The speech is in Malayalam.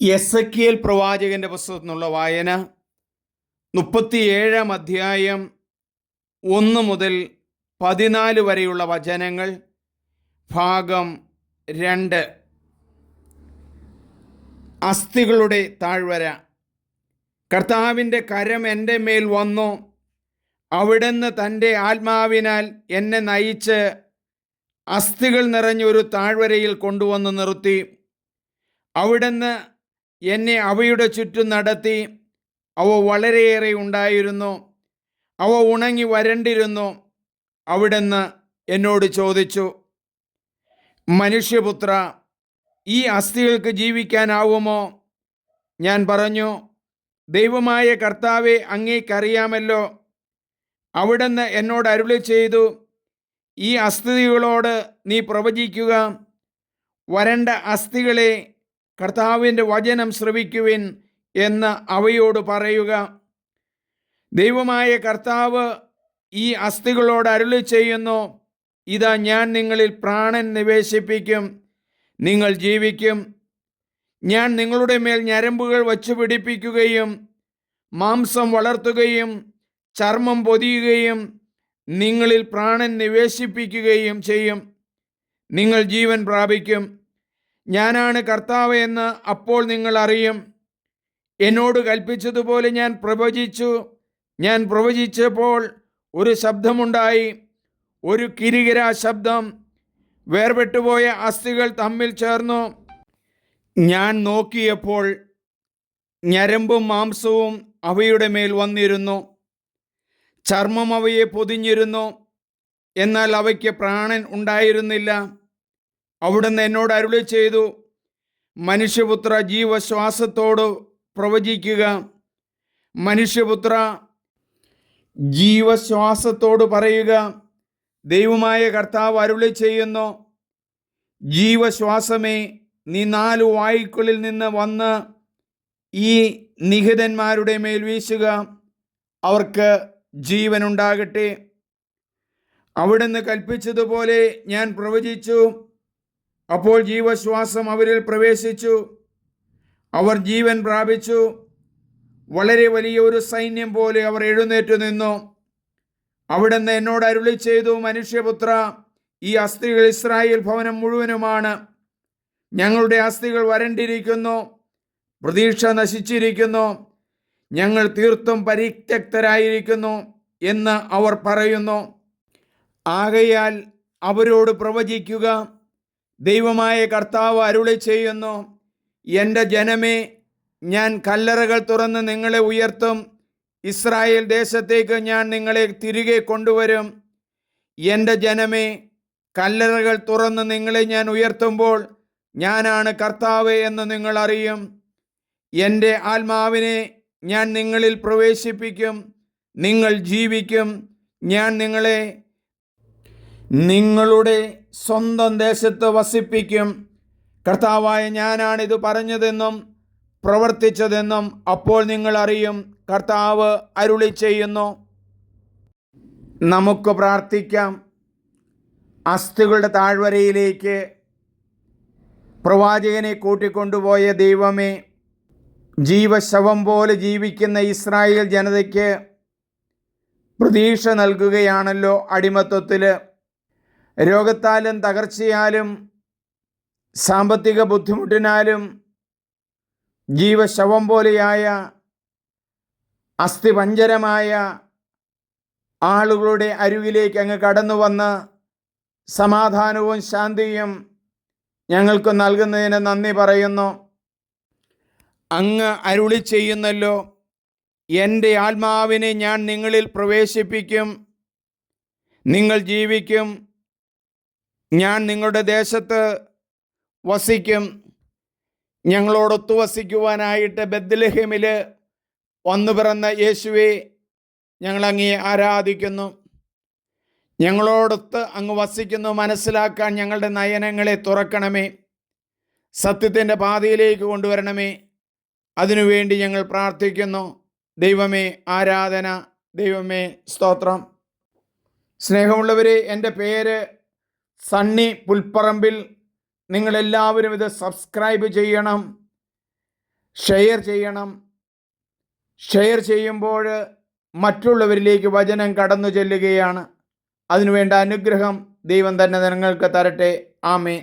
എസെക്കിയേൽ പ്രവാചകന്റെ പുസ്തകത്തിൽ നിന്നുള്ള വായന 37 അധ്യായം 1 മുതൽ 14 വരെയുള്ള വചനങ്ങൾ. ഭാഗം 2. അസ്ഥികളുടെ താഴ്വര. കർത്താവിൻ്റെ കരം എൻ്റെ മേൽ വന്നു. അവിടുന്ന് തൻ്റെ ആത്മാവിനാൽ എന്നെ നയിച്ച് അസ്ഥികൾ നിറഞ്ഞൊരു താഴ്വരയിൽ കൊണ്ടുവന്ന് നിർത്തി. അവിടുന്ന് എന്നെ അവയുടെ ചുറ്റും നടത്തി. അവ വളരെയേറെ ഉണ്ടായിരുന്നു. അവ ഉണങ്ങി വരണ്ടിരുന്നു. അവിടുന്ന് എന്നോട് ചോദിച്ചു, മനുഷ്യപുത്ര, ഈ അസ്ഥികൾക്ക് ജീവിക്കാനാവുമോ? ഞാൻ പറഞ്ഞു, ദൈവമായ കർത്താവെ, അങ്ങേക്കറിയാമല്ലോ. അവിടുന്ന് എന്നോട് അരുളി ചെയ്തു, ഈ അസ്ഥികളോട് നീ പ്രവചിക്കുക. വരണ്ട അസ്ഥികളെ, കർത്താവിൻ്റെ വചനം ശ്രവിക്കുവിൻ എന്ന് അവയോട് പറയുക. ദൈവമായ കർത്താവ് ഈ അസ്ഥികളോട് അരുളി ചെയ്യുന്നു, ഇതാ ഞാൻ നിങ്ങളിൽ പ്രാണൻ നിവേശിപ്പിക്കും, നിങ്ങൾ ജീവിക്കും. ഞാൻ നിങ്ങളുടെ മേൽ ഞരമ്പുകൾ വച്ചു പിടിപ്പിക്കുകയും മാംസം വളർത്തുകയും ചർമ്മം പൊതിയുകയും നിങ്ങളിൽ പ്രാണൻ നിവേശിപ്പിക്കുകയും ചെയ്യും. നിങ്ങൾ ജീവൻ പ്രാപിക്കും. ഞാനാണ് കർത്താവ് എന്ന് അപ്പോൾ നിങ്ങൾ അറിയും. എന്നോട് കൽപ്പിച്ചതുപോലെ ഞാൻ പ്രവചിച്ചു. ഞാൻ പ്രവചിച്ചപ്പോൾ ഒരു ശബ്ദമുണ്ടായി, ഒരു കിരികിര ശബ്ദം. വേർപെട്ടുപോയ അസ്ഥികൾ തമ്മിൽ ചേർന്നു. ഞാൻ നോക്കിയപ്പോൾ ഞരമ്പും മാംസവും അവയുടെ മേൽ വന്നിരുന്നു. ചർമ്മം അവയെ പൊതിഞ്ഞിരുന്നു, എന്നാൽ അവയ്ക്ക് പ്രാണൻ ഉണ്ടായിരുന്നില്ല. അവിടുന്ന് എന്നോട് അരുളി ചെയ്തു, മനുഷ്യപുത്ര, ജീവശ്വാസത്തോട് പ്രവചിക്കുക. മനുഷ്യപുത്ര, ജീവശ്വാസത്തോട് പറയുക, ദൈവമായ കർത്താവ് അരുളി ചെയ്യുന്നു, ജീവശ്വാസമേ, നീ 4 വായുക്കളിൽ നിന്ന് വന്ന് ഈ നിഹിതന്മാരുടെ മേൽ വീശുക. അവർക്ക് ജീവനുണ്ടാകട്ടെ. അവിടുന്ന് കൽപ്പിച്ചതുപോലെ ഞാൻ പ്രവചിച്ചു. അപ്പോൾ ജീവശ്വാസം അവരിൽ പ്രവേശിച്ചു. അവർ ജീവൻ പ്രാപിച്ചു. വളരെ വലിയ ഒരു സൈന്യം പോലെ അവർ എഴുന്നേറ്റു നിന്നു. അവിടുന്ന് എന്നോട് അരുളി ചെയ്തു, മനുഷ്യപുത്ര, ഈ അസ്ഥികൾ ഇസ്രായേൽ ഭവനം മുഴുവനുമാണ്. ഞങ്ങളുടെ അസ്ഥികൾ വരണ്ടിരിക്കുന്നു, പ്രതീക്ഷ നശിച്ചിരിക്കുന്നു, ഞങ്ങൾ തീർത്തും പരിത്യക്തരായിരിക്കുന്നു എന്ന് അവർ പറയുന്നു. ആകയാൽ അവരോട് പ്രവചിക്കുക, ദൈവമായ കർത്താവ് അരുളി ചെയ്യുന്നു, എൻ്റെ ജനമേ, ഞാൻ കല്ലറകൾ തുറന്ന് നിങ്ങളെ ഉയർത്തും. ഇസ്രായേൽ ദേശത്തേക്ക് ഞാൻ നിങ്ങളെ തിരികെ കൊണ്ടുവരും. എൻ്റെ ജനമേ, കല്ലറകൾ തുറന്ന് നിങ്ങളെ ഞാൻ ഉയർത്തുമ്പോൾ ഞാനാണ് കർത്താവ് എന്ന് നിങ്ങൾ അറിയും. എൻ്റെ ആത്മാവിനെ ഞാൻ നിങ്ങളിൽ പ്രവേശിപ്പിക്കും. നിങ്ങൾ ജീവിക്കും. ഞാൻ നിങ്ങളെ നിങ്ങളുടെ സ്വന്തം ദേശത്ത് വസിപ്പിക്കും. കർത്താവായ ഞാനാണിത് പറഞ്ഞതെന്നും പ്രവർത്തിച്ചതെന്നും അപ്പോൾ നിങ്ങൾ അറിയും. കർത്താവ് അരുളി ചെയ്യുന്നു. നമുക്ക് പ്രാർത്ഥിക്കാം. അസ്ഥികളുടെ താഴ്വരയിലേക്ക് പ്രവാചകനെ കൂട്ടിക്കൊണ്ടുപോയ ദൈവമേ, ജീവശവം പോലെ ജീവിക്കുന്ന ഇസ്രായേൽ ജനതയ്ക്ക് പ്രതീക്ഷ നൽകുകയാണല്ലോ അടിമത്വത്തിൽ. രോഗത്താലും തകർച്ചയാലും സാമ്പത്തിക ബുദ്ധിമുട്ടിനാലും ജീവശവം പോലെയായ അസ്ഥിപഞ്ജരമായ ആളുകളുടെ അരികിലേക്ക് അങ്ങ് കടന്നു വന്ന് സമാധാനവും ശാന്തിയും ഞങ്ങൾക്ക് നൽകുന്നതിന് നന്ദി പറയുന്നു. അങ്ങ് അരുളി ചെയ്യുന്നല്ലോ, എൻ്റെ ആത്മാവിനെ ഞാൻ നിങ്ങളിൽ പ്രവേശിപ്പിക്കും, നിങ്ങൾ ജീവിക്കും, ഞാൻ നിങ്ങളുടെ ദേശത്ത് വസിക്കും. ഞങ്ങളോടൊത്തു വസിക്കുവാനായിട്ട് ബെത്ലഹേമിൽ വന്നു പിറന്ന യേശുവെ, ഞങ്ങൾ അങ്ങയെ ആരാധിക്കുന്നു. ഞങ്ങളോടൊത്ത് അങ്ങ് വസിക്കുന്നു മനസ്സിലാക്കാൻ ഞങ്ങളുടെ നയനങ്ങളെ തുറക്കണമേ. സത്യത്തിൻ്റെ പാതയിലേക്ക് കൊണ്ടുവരണമേ. അതിനുവേണ്ടി ഞങ്ങൾ പ്രാർത്ഥിക്കുന്നു. ദൈവമേ ആരാധന, ദൈവമേ സ്തോത്രം. സ്നേഹമുള്ളവരെ, എൻ്റെ പേര് സണ്ണി പുൽപ്പറമ്പിൽ. നിങ്ങളെല്ലാവരും ഇത് സബ്സ്ക്രൈബ് ചെയ്യണം. ഷെയർ ചെയ്യണം. ഷെയർ ചെയ്യുമ്പോൾ മറ്റുള്ളവരിലേക്ക് വചനം കടന്നു ചെല്ലുകയാണ്. അതിനുവേണ്ട അനുഗ്രഹം ദൈവം തന്നെ നിങ്ങൾക്ക് തരട്ടെ. ആമേൻ.